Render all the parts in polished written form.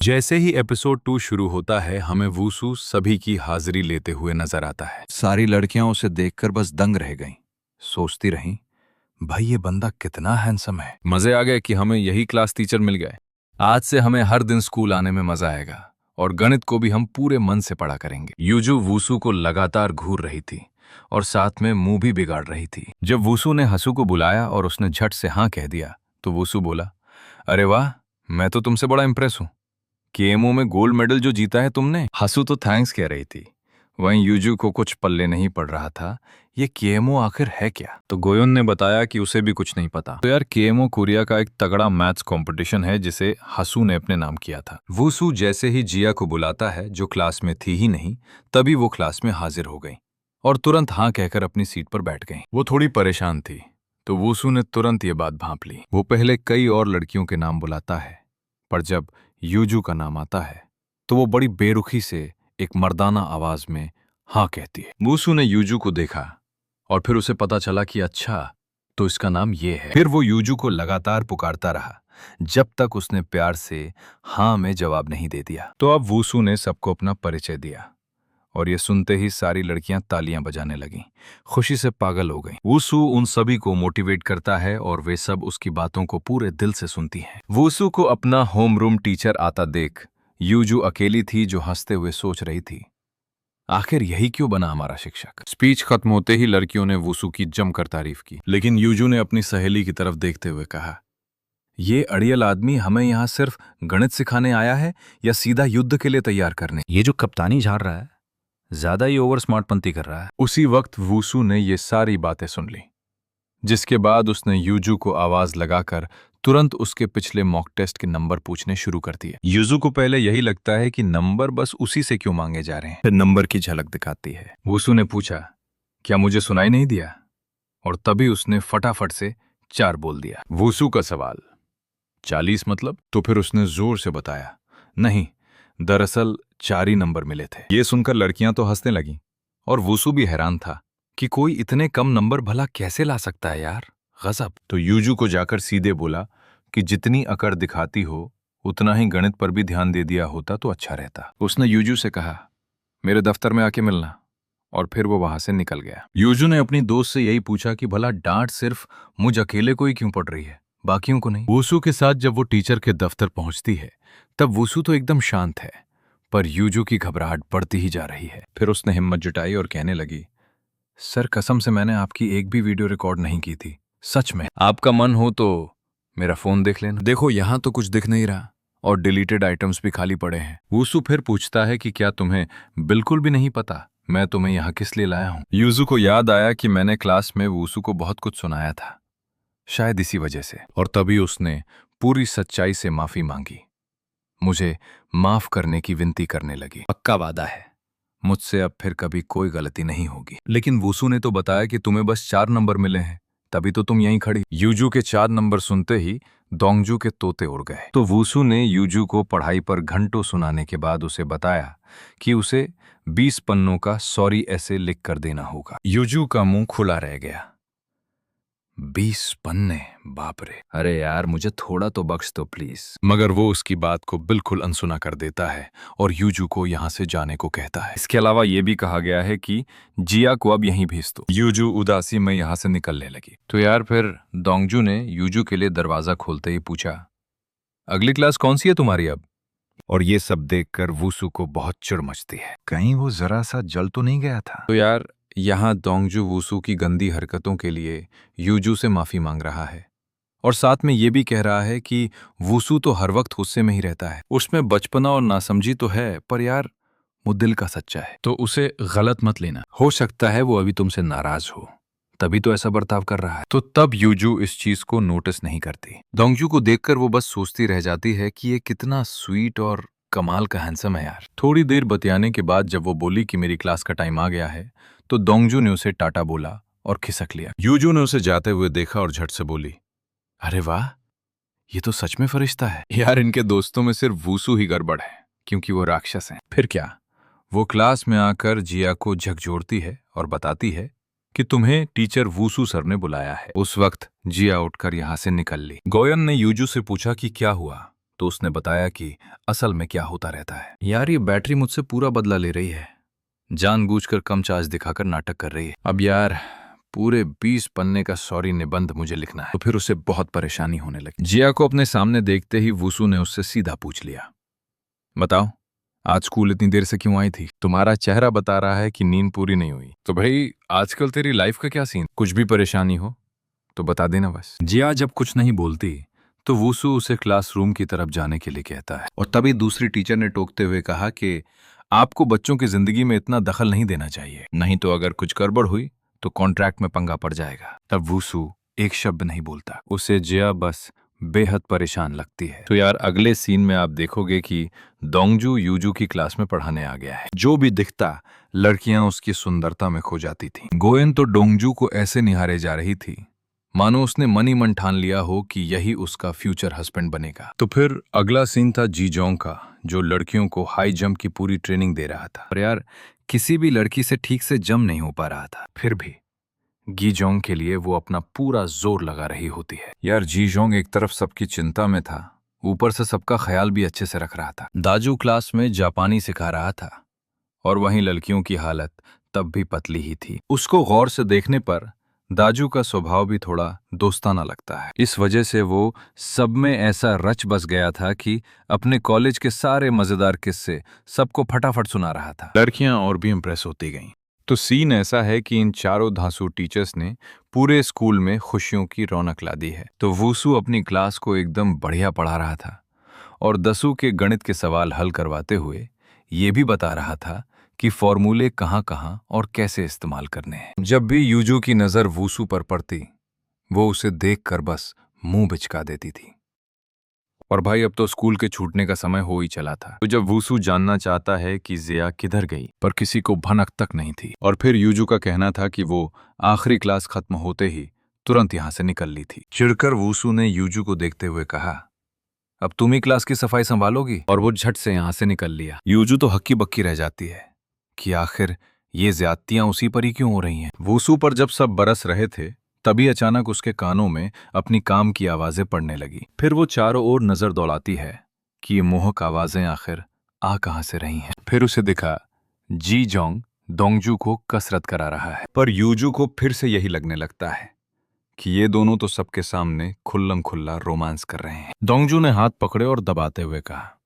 जैसे ही एपिसोड 2 शुरू होता है हमें वूसू सभी की हाजिरी लेते हुए नजर आता है। सारी लड़कियां उसे देखकर बस दंग रह गईं। सोचती रहीं, भाई ये बंदा कितना हैंडसम है। मजे आ गए कि हमें यही क्लास टीचर मिल गए। आज से हमें हर दिन स्कूल आने में मजा आएगा और गणित को भी हम पूरे मन से पढ़ा करेंगे। यूजू वूसू को लगातार घूर रही थी और साथ में मुंह भी बिगाड़ रही थी। जब वूसू ने हसू को बुलाया और उसने झट से हाँ कह दिया तो वूसू बोला, अरे वाह, मैं तो तुमसे बड़ा इंप्रेस हूं। केएमओ में गोल्ड मेडल जो जीता है तुमने। हसू तो थैंक्स कह रही थी, वहीं यूजू को कुछ पल्ले नहीं पड़ रहा था। ये केएमओ आखिर है क्या? तो गोयोन ने बताया कि उसे भी कुछ नहीं पता। तो यार, केएमओ कोरिया का एक तगड़ा मैथ्स कंपटीशन है जिसे हसू ने अपने नाम किया था। वूसू जैसे ही जिया को बुलाता है, जो क्लास में थी ही नहीं, तभी वो क्लास में हाजिर हो गई और तुरंत हाँ कहकर अपनी सीट पर बैठ गई। वो थोड़ी परेशान थी तो वूसू ने तुरंत ये बात भांप ली। वो पहले कई और लड़कियों के नाम बुलाता है, पर जब यूजू का नाम आता है तो वो बड़ी बेरुखी से एक मर्दाना आवाज में हाँ कहती है। वूसू ने यूजू को देखा और फिर उसे पता चला कि अच्छा, तो इसका नाम ये है। फिर वो यूजू को लगातार पुकारता रहा जब तक उसने प्यार से हाँ में जवाब नहीं दे दिया। तो अब वूसू ने सबको अपना परिचय दिया और ये सुनते ही सारी लड़कियां तालियां बजाने लगीं, खुशी से पागल हो गईं। वूसू उन सभी को मोटिवेट करता है और वे सब उसकी बातों को पूरे दिल से सुनती हैं। वूसू को अपना होमरूम टीचर आता देख यूजू अकेली थी, जो हंसते हुए सोच रही थी, आखिर यही क्यों बना हमारा शिक्षक। स्पीच खत्म होते ही लड़कियों ने वूसू की जमकर तारीफ की, लेकिन यूजू ने अपनी सहेली की तरफ देखते हुए कहा, ये अड़ियल आदमी हमें यहाँ सिर्फ गणित सिखाने आया है या सीधा युद्ध के लिए तैयार करने? ये जो कप्तानी झाड़ रहा है, ज्यादा ही ओवर स्मार्टपंती कर रहा है। उसी वक्त वूसू ने ये सारी बातें सुन ली, जिसके बाद उसने यूजू को आवाज लगाकर तुरंत उसके पिछले मॉक टेस्ट के नंबर पूछने शुरू कर दिए। यूजू को पहले यही लगता है कि नंबर बस उसी से क्यों मांगे जा रहे हैं, फिर नंबर की झलक दिखाती है। वूसू ने पूछा, क्या मुझे सुनाई नहीं दिया? और तभी उसने फटाफट से 4 बोल दिया। वूसू का सवाल, 40 मतलब? तो फिर उसने जोर से बताया, नहीं, दरअसल 4 ही नंबर मिले थे। ये सुनकर लड़कियां तो हंसने लगीं और वूसू भी हैरान था कि कोई इतने कम नंबर भला कैसे ला सकता है यार, गजब। तो यूजू को जाकर सीधे बोला कि जितनी अकड़ दिखाती हो उतना ही गणित पर भी ध्यान दे दिया होता तो अच्छा रहता। उसने यूजू से कहा, मेरे दफ्तर में आके मिलना, और फिर वो वहां से निकल गया। यूजू ने अपनी दोस्त से यही पूछा कि भला डांट सिर्फ मुझ अकेले को ही क्यों पड़ रही है, बाकियों को नहीं। वूसू के साथ जब वो टीचर के दफ्तर पहुंचती है तब वूसू तो एकदम शांत है, पर यूजू की घबराहट बढ़ती ही जा रही है। फिर उसने हिम्मत जुटाई और कहने लगी, सर कसम से मैंने आपकी एक भी वीडियो रिकॉर्ड नहीं की थी, सच में। आपका मन हो तो मेरा फोन देख लेना। देखो यहां तो कुछ दिख नहीं रहा और डिलीटेड आइटम्स भी खाली पड़े हैं। वूसू फिर पूछता है कि क्या तुम्हें बिल्कुल भी नहीं पता मैं तुम्हें यहाँ किस लिए लाया हूँ? यूजू को याद आया कि मैंने क्लास में वूसू को बहुत कुछ सुनाया था, शायद इसी वजह से, और तभी उसने पूरी सच्चाई से माफी मांगी, मुझे माफ करने की विनती करने लगी। पक्का वादा है, मुझसे अब फिर कभी कोई गलती नहीं होगी। लेकिन वूसू ने तो बताया कि तुम्हें बस 4 नंबर मिले हैं, तभी तो तुम यहीं खड़ी। यूजू के 4 नंबर सुनते ही दोंगजू के तोते उड़ गए। तो वूसू ने यूजू को पढ़ाई पर घंटों सुनाने के बाद उसे बताया कि उसे 20 पन्नों का सॉरी ऐसे लिख कर देना होगा। यूजू का मुंह खुला रह गया। 20 पन्ने, बाप रे। अरे यार, मुझे थोड़ा तो बख्श दो प्लीज। मगर वो उसकी बात को बिल्कुल अनसुना कर देता है और यूजू को यहाँ से जाने को कहता है। इसके अलावा ये भी कहा गया है कि जिया को अब यहीं भेज दो। यूजू उदासी में यहाँ से निकलने लगी। तो यार फिर दोंगजू ने यूजू के लिए दरवाजा खोलते ही पूछा, अगली क्लास कौन सी है तुम्हारी अब? और ये सब देखकर वूसू को बहुत चिढ़ मचती है, कहीं वो जरा सा जल तो नहीं गया था। तो यार यहाँ दोंगजू वूसू की गंदी हरकतों के लिए यूजू से माफी मांग रहा है और साथ में ये भी कह रहा है कि वूसू तो हर वक्त गुस्से में ही रहता है, उसमें बचपना और नासमझी तो है, पर यार वो दिल का सच्चा है, तो उसे गलत मत लेना। हो सकता है वो अभी तुमसे नाराज हो, तभी तो ऐसा बर्ताव कर रहा है। तो तब यूजू इस चीज को नोटिस नहीं करती। दोंगजू को देखकर वो बस सोचती रह जाती है कि ये कितना स्वीट और कमाल का हैंडसम है यार। थोड़ी देर बतियाने के बाद जब वो बोली कि मेरी क्लास का टाइम आ गया है, तो दोंगजू ने उसे टाटा बोला और खिसक लिया। यूजू ने उसे जाते हुए देखा और झट से बोली, अरे वाह, ये तो सच में फरिश्ता है। यार इनके दोस्तों में सिर्फ वूसू ही गड़बड़ है, क्योंकि वो राक्षस हैं। फिर क्या, वो क्लास में आकर जिया को झकझोरती है और बताती है कि तुम्हें टीचर वूसू सर ने बुलाया है। उस वक्त जिया उठकर यहाँ से निकल ली। गोयन ने यूजू से पूछा कि क्या हुआ, तो उसने बताया कि असल में क्या होता रहता है। यार ये बैटरी मुझसे पूरा बदला ले रही है, जानबूझकर कम चार्ज दिखाकर नाटक कर रही है। अब यार पूरे 20 पन्ने का सॉरी निबंध मुझे लिखना है। तो फिर उसे बहुत परेशानी होने लगी। जिया को अपने सामने देखते ही वुसु ने उससे सीधा पूछ लिया, बताओ आज स्कूल इतनी देर से क्यों आई थी? तुम्हारा चेहरा बता रहा है कि नींद पूरी नहीं हुई। तो भाई आजकल तेरी लाइफ का क्या सीन? कुछ भी परेशानी हो तो बता देना बस। जिया जब कुछ नहीं बोलती तो वुसु उसे क्लासरूम की तरफ जाने के लिए कहता है और तभी दूसरी टीचर ने टोकते हुए कहा कि आपको बच्चों की जिंदगी में इतना दखल नहीं देना चाहिए, नहीं तो अगर कुछ गड़बड़ हुई तो कॉन्ट्रैक्ट में पंगा पड़ जाएगा। तब वुसु एक शब्द नहीं बोलता। उसे जिया बस बेहद परेशान लगती है। तो यार अगले सीन में आप देखोगे कि डोंगजू यूजू की क्लास में पढ़ाने आ गया है। जो भी दिखता लड़कियां उसकी सुंदरता में खो जाती थी। गोयन तो डोंगजू को ऐसे निहारे जा रही थी मानो उसने मन ही मन ठान लिया हो कि यही उसका फ्यूचर हस्बैंड बनेगा। तो फिर अगला सीन था जी जोंग का, जो लड़कियों को हाई जंप की पूरी ट्रेनिंग दे रहा था। पर यार किसी भी लड़की से ठीक से जम नहीं हो पा रहा था। फिर भी गीजोंग के लिए वो अपना पूरा जोर लगा रही होती है। यार जीजोंग एक तरफ सबकी चिंता में था, ऊपर से सबका ख्याल भी अच्छे से रख रहा था। दाजू क्लास में जापानी सिखा रहा था और वहीं लड़कियों की हालत तब भी पतली ही थी। उसको गौर से देखने पर दाजू का स्वभाव भी थोड़ा दोस्ताना लगता है। इस वजह से वो सब में ऐसा रच बस गया था कि अपने कॉलेज के सारे मजेदार किस्से सबको फटाफट सुना रहा था। लड़कियां और भी इंप्रेस होती गईं। तो सीन ऐसा है कि इन चारों धांसू टीचर्स ने पूरे स्कूल में खुशियों की रौनक ला दी है। तो वुसु अपनी क्लास को एकदम बढ़िया पढ़ा रहा था और दसू के गणित के सवाल हल करवाते हुए ये भी बता रहा था कि फॉर्मूले कहाँ कहाँ और कैसे इस्तेमाल करने हैं। जब भी यूजू की नज़र वुसु पर पड़ती वो उसे देखकर बस मुंह बिचका देती थी। और भाई अब तो स्कूल के छूटने का समय हो ही चला था। तो जब वुसु जानना चाहता है कि जिया किधर गई, पर किसी को भनक तक नहीं थी। और फिर यूजू का कहना था कि वो आखिरी क्लास खत्म होते ही तुरंत यहां से निकल ली थी। चिढ़कर वुसु ने यूजू को देखते हुए कहा, अब तुम ही क्लास की सफाई संभालोगी? और वो झट से यहां से निकल लिया। यूजू तो हक्की बक्की रह जाती है कि आखिर ये ज्यादतियां उसी पर ही क्यों हो रही हैं। वुसु पर जब सब बरस रहे थे तभी अचानक उसके कानों में अपनी काम की आवाजें पड़ने लगी। फिर वो चारों ओर नजर दौड़ाती है कि ये मोहक आवाजें आखिर आ कहां से रही हैं। फिर उसे दिखा जी जोंग डोंगजू को कसरत करा रहा है। पर यूजू को फिर से यही लगने लगता है कि ये दोनों तो सबके सामने खुल्लम खुल्ला रोमांस कर रहे हैं। डोंगजू ने हाथ पकड़े और दबाते हुए कहा,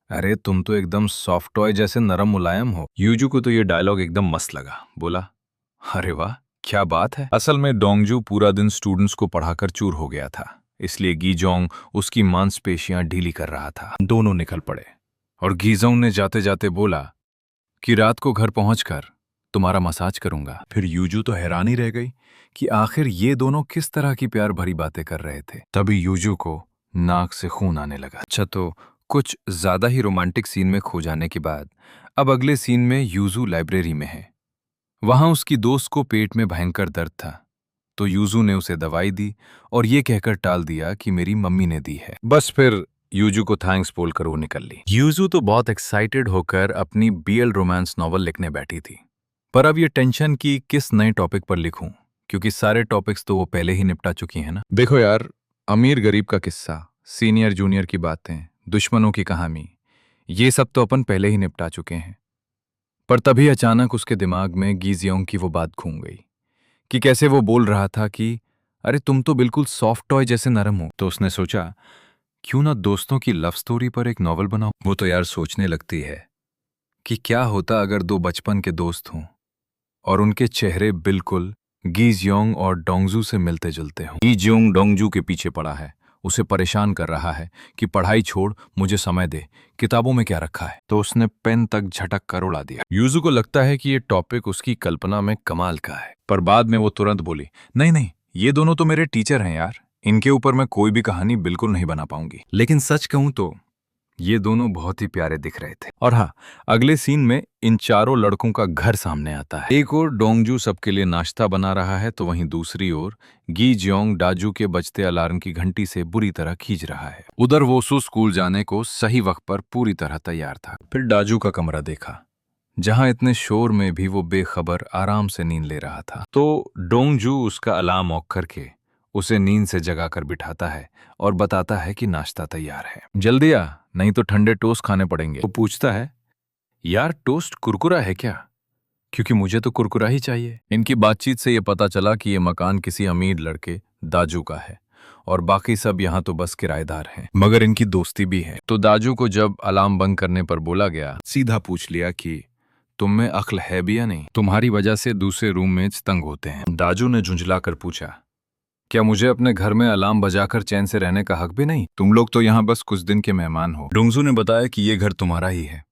अरे तुम तो एकदम सॉफ्ट टॉय जैसे नरम मुलायम हो। यूजू को तो ये डायलॉग एकदम मस्त लगा। बोला, अरे वाह क्या बात है। असल में डोंगजू पूरा दिन स्टूडेंट्स को पढ़ाकर चूर हो गया था, इसलिए गीजोंग उसकी मांसपेशियां ढीली कर रहा था। दोनों निकल पड़े और गीजोंग ने जाते जाते बोला कि रात को घर पहुंचकर तुम्हारा मसाज करूंगा। फिर यूजू तो हैरान ही रह गई कि आखिर ये दोनों किस तरह की प्यार भरी बातें कर रहे थे। तभी यूजू को नाक से खून आने लगा। अच्छा, तो कुछ ज्यादा ही रोमांटिक सीन में खो जाने के बाद अब अगले सीन में यूजू लाइब्रेरी में है। वहां उसकी दोस्त को पेट में भयंकर दर्द था, तो यूजू ने उसे दवाई दी और ये कहकर टाल दिया कि मेरी मम्मी ने दी है। बस फिर यूजू को थैंक्स बोलकर वो निकल ली। यूजू तो बहुत एक्साइटेड होकर अपनी बीएल रोमांस नॉवल लिखने बैठी थी, पर अब ये टेंशन कि किस नए टॉपिक पर लिखूं, क्योंकि सारे टॉपिक्स तो वो पहले ही निपटा चुकी हैं ना। देखो यार, अमीर गरीब का किस्सा, सीनियर जूनियर की बातें, दुश्मनों की कहानी, ये सब तो अपन पहले ही निपटा चुके हैं। पर तभी अचानक उसके दिमाग में गीजियोंग की वो बात घूम गई कि कैसे वो बोल रहा था कि अरे तुम तो बिल्कुल सॉफ्ट टॉय जैसे नरम हो। तो उसने सोचा क्यों ना दोस्तों की लव स्टोरी पर एक नॉवल बनाओ। वो तो यार सोचने लगती है कि क्या होता अगर दो बचपन के दोस्त हों और उनके चेहरे बिल्कुल गीजियोंग और डोंगजू से मिलते जुलते हों। गीजियोंग डोंगजू के पीछे पड़ा है, उसे परेशान कर रहा है कि पढ़ाई छोड़, मुझे समय दे, किताबों में क्या रखा है। तो उसने पेन तक झटक कर उड़ा दिया। यूजू को लगता है कि ये टॉपिक उसकी कल्पना में कमाल का है, पर बाद में वो तुरंत बोली, नहीं नहीं, ये दोनों तो मेरे टीचर हैं यार, इनके ऊपर मैं कोई भी कहानी बिल्कुल नहीं बना पाऊंगी। लेकिन सच कहूं तो ये दोनों बहुत ही प्यारे दिख रहे थे। और हाँ, अगले सीन में इन चारों लड़कों का घर सामने आता है। एक ओर डोंगजू सबके लिए नाश्ता बना रहा है, तो वहीं दूसरी ओर गीजियोंग डाजू के बजते अलार्म की घंटी से बुरी तरह खींच रहा है। उधर वोसु स्कूल जाने को सही वक्त पर पूरी तरह तैयार था। फिर डाजू का कमरा देखा, जहां इतने शोर में भी वो बेखबर आराम से नींद ले रहा था। तो डोंगजू उसका अलार्म ऑफ करके उसे नींद से जगाकर बिठाता है और बताता है कि नाश्ता तैयार है। जल्दी आ, नहीं तो ठंडे टोस्ट खाने पड़ेंगे। वो पूछता है, यार टोस्ट कुरकुरा है क्या? क्योंकि मुझे तो कुरकुरा ही चाहिए। इनकी बातचीत से ये पता चला कि ये मकान किसी अमीर लड़के दाजू का है और बाकी सब यहाँ तो बस किराएदार हैं, मगर इनकी दोस्ती भी है। तो दाजू को जब अलार्म बंद करने पर बोला गया, सीधा पूछ लिया कि तुम में अक्ल है भी या नहीं? तुम्हारी वजह से दूसरे रूममेट्स तंग होते हैं। दाजू ने झुंझलाकर पूछा, क्या मुझे अपने घर में अलार्म बजाकर चैन से रहने का हक भी नहीं? तुम लोग तो यहाँ बस कुछ दिन के मेहमान हो। डोंगजू ने बताया कि ये घर तुम्हारा ही है,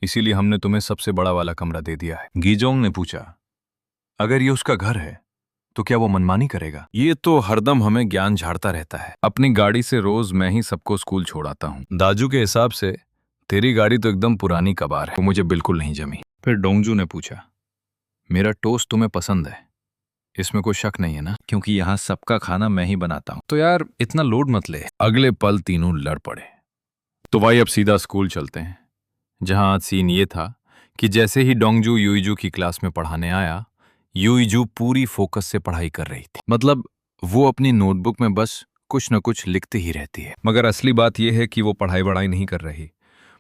इसीलिए हमने तुम्हें सबसे बड़ा वाला कमरा दे दिया है। गीजोंग ने पूछा, अगर ये उसका घर है तो क्या वो मनमानी करेगा? ये तो हरदम हमें ज्ञान झाड़ता रहता है। अपनी गाड़ी से रोज मैं ही सबको स्कूल छोड़ाता हूँ। दाजू के हिसाब से तेरी गाड़ी तो एकदम पुरानी कबार है, वो मुझे बिल्कुल नहीं जमी। फिर डोंगजू ने पूछा, मेरा टोस्ट तुम्हें पसंद है? इसमें कोई शक नहीं है ना, क्योंकि यहाँ सबका खाना मैं ही बनाता हूँ। तो यार इतना लोड मत ले। अगले पल तीनों लड़ पड़े। तो भाई अब सीधा स्कूल चलते हैं, जहां आज सीन ये था कि जैसे ही डोंगजू युइजू की क्लास में पढ़ाने आया, युइजू पूरी फोकस से पढ़ाई कर रही थी। मतलब वो अपनी नोटबुक में बस कुछ न कुछ लिखती ही रहती है, मगर असली बात यह है कि वो पढ़ाई वढ़ाई नहीं कर रही,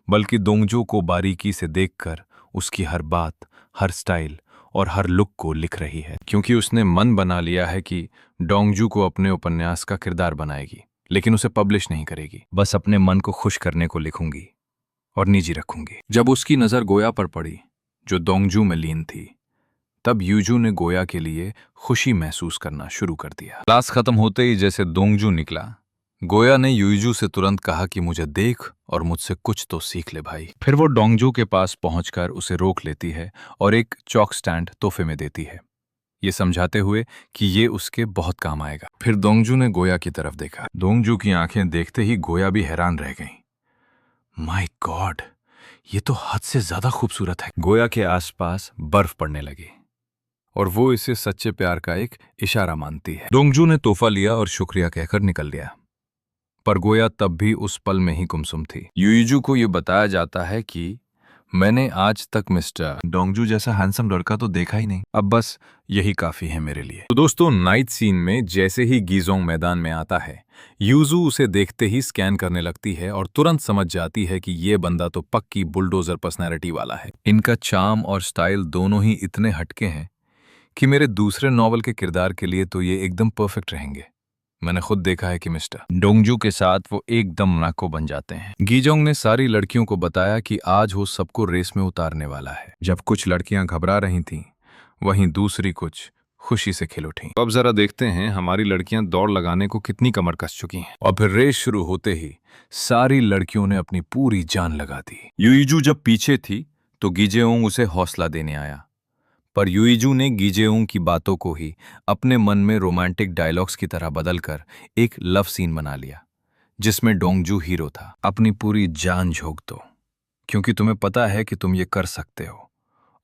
बल्कि डोंगजू को बारीकी से देखकर उसकी हर बात, हर स्टाइल और हर लुक को लिख रही है, क्योंकि उसने मन बना लिया है कि डोंगजू को अपने उपन्यास का किरदार बनाएगी, लेकिन उसे पब्लिश नहीं करेगी। बस अपने मन को खुश करने को लिखूंगी और निजी रखूंगी। जब उसकी नजर गोया पर पड़ी, जो डोंगजू में लीन थी, तब युइजू ने गोया के लिए खुशी महसूस करना शुरू कर दिया। क्लास खत्म होते ही जैसे डोंगजू निकला, गोया ने युइजू से तुरंत कहा कि मुझे देख और मुझसे कुछ तो सीख ले भाई। फिर वो डोंगजू के पास पहुंचकर उसे रोक लेती है और एक चॉक स्टैंड तोहफे में देती है, ये समझाते हुए कि ये उसके बहुत काम आएगा। फिर डोंगजू ने गोया की तरफ देखा। डोंगजू की आंखें देखते ही गोया भी हैरान रह गईं। माय गॉड, ये तो हद से ज्यादा खूबसूरत है। गोया के आसपास बर्फ पड़ने लगी और वो इसे सच्चे प्यार का एक इशारा मानती है। डोंगजू ने तोहफा लिया और शुक्रिया कहकर निकल गया, पर गोया तब भी उस पल में ही गुमसुम थी। युइजू को यह बताया जाता है कि मैंने आज तक मिस्टर डोंगजू जैसा हैंडसम लड़का तो देखा ही नहीं, अब बस यही काफी है मेरे लिए। तो दोस्तों, नाइट सीन में जैसे ही गीजोंग मैदान में आता है, युइजू उसे देखते ही स्कैन करने लगती है और तुरंत समझ जाती है कि ये बंदा तो पक्की बुलडोजर पर्सनैलिटी वाला है। इनका चार्म और स्टाइल दोनों ही इतने हटके हैं कि मेरे दूसरे नॉवल के किरदार के लिए तो ये एकदम परफेक्ट रहेंगे। मैंने खुद देखा है कि मिस्टर डोंगजू के साथ वो एकदम नाको बन जाते हैं। गीजोंग ने सारी लड़कियों को बताया कि आज वो सबको रेस में उतारने वाला है। जब कुछ लड़कियां घबरा रही थीं, वहीं दूसरी कुछ खुशी से खिल उठीं। अब जरा देखते हैं हमारी लड़कियां दौड़ लगाने को कितनी कमर कस चुकी हैं। और फिर रेस शुरू होते ही सारी लड़कियों ने अपनी पूरी जान लगा दी। युइजू जब पीछे थी तो गीजेओंग उसे हौसला देने आया, पर युइजू ने गीजेओंग की बातों को ही अपने मन में रोमांटिक डायलॉग्स की तरह बदलकर एक लव सीन बना लिया, जिसमें डोंगजू हीरो था। अपनी पूरी जान झोंक दो, क्योंकि तुम्हें पता है कि तुम ये कर सकते हो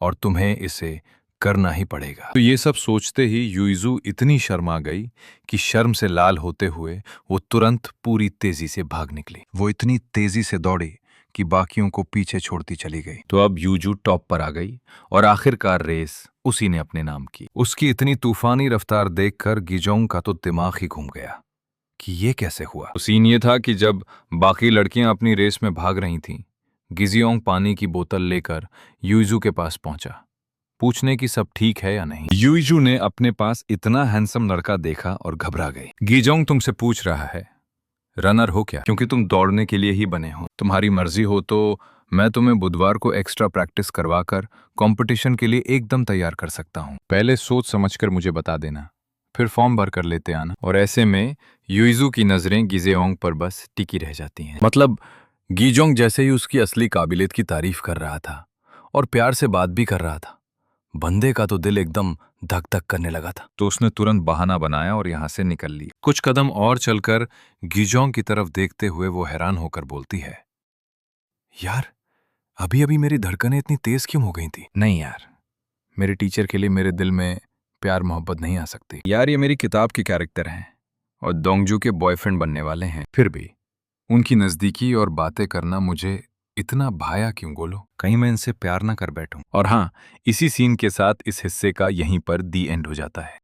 और तुम्हें इसे करना ही पड़ेगा। तो ये सब सोचते ही युइजू इतनी शर्मा गई कि शर्म से लाल होते हुए वो तुरंत पूरी तेजी से भाग निकली। वो इतनी तेजी से दौड़ी कि बाकियों को पीछे छोड़ती चली गई। तो अब युइजू टॉप पर आ गई और आखिरकार रेस उसी ने अपने नाम की। उसकी इतनी तूफानी रफ्तार देखकर गीजोंग का तो दिमाग ही घूम गया कि ये कैसे हुआ। तो सीन ये था कि जब बाकी लड़कियां अपनी रेस में भाग रही थीं, गीजेओंग पानी की बोतल लेकर युइजू के पास पहुंचा, पूछने की सब ठीक है या नहीं। युइजू ने अपने पास इतना हैंडसम लड़का देखा और घबरा गई। गीजोंग तुमसे पूछ रहा है, रनर हो क्या? क्योंकि तुम दौड़ने के लिए ही बने हो। तुम्हारी मर्जी हो तो मैं तुम्हें बुधवार को एक्स्ट्रा प्रैक्टिस करवाकर कंपटीशन के लिए एकदम तैयार कर सकता हूँ। पहले सोच समझकर मुझे बता देना, फिर फॉर्म भर कर लेते आना। और ऐसे में युइजू की नजरें गीजेओंग पर बस टिकी रह जाती हैं। मतलब गीजोंग जैसे ही उसकी असली काबिलियत की तारीफ कर रहा था और प्यार से बात भी कर रहा था, बंदे का तो दिल एकदम धक धक करने लगा था। तो उसने तुरंत बहाना बनाया और यहां से निकल ली। कुछ कदम और चलकर गीजोंग की तरफ देखते हुए वो हैरान होकर बोलती है, यार अभी अभी मेरी धड़कनें इतनी तेज क्यों हो गई थी? नहीं यार, मेरे टीचर के लिए मेरे दिल में प्यार मोहब्बत नहीं आ सकती। यार ये मेरी किताब के कैरेक्टर हैं और डोंगजू के बॉयफ्रेंड बनने वाले हैं, फिर भी उनकी नजदीकी और बातें करना मुझे इतना भाया क्यों? बोलो, कहीं मैं इनसे प्यार ना कर बैठूं। और हाँ, इसी सीन के साथ इस हिस्से का यहीं पर दी एंड हो जाता है।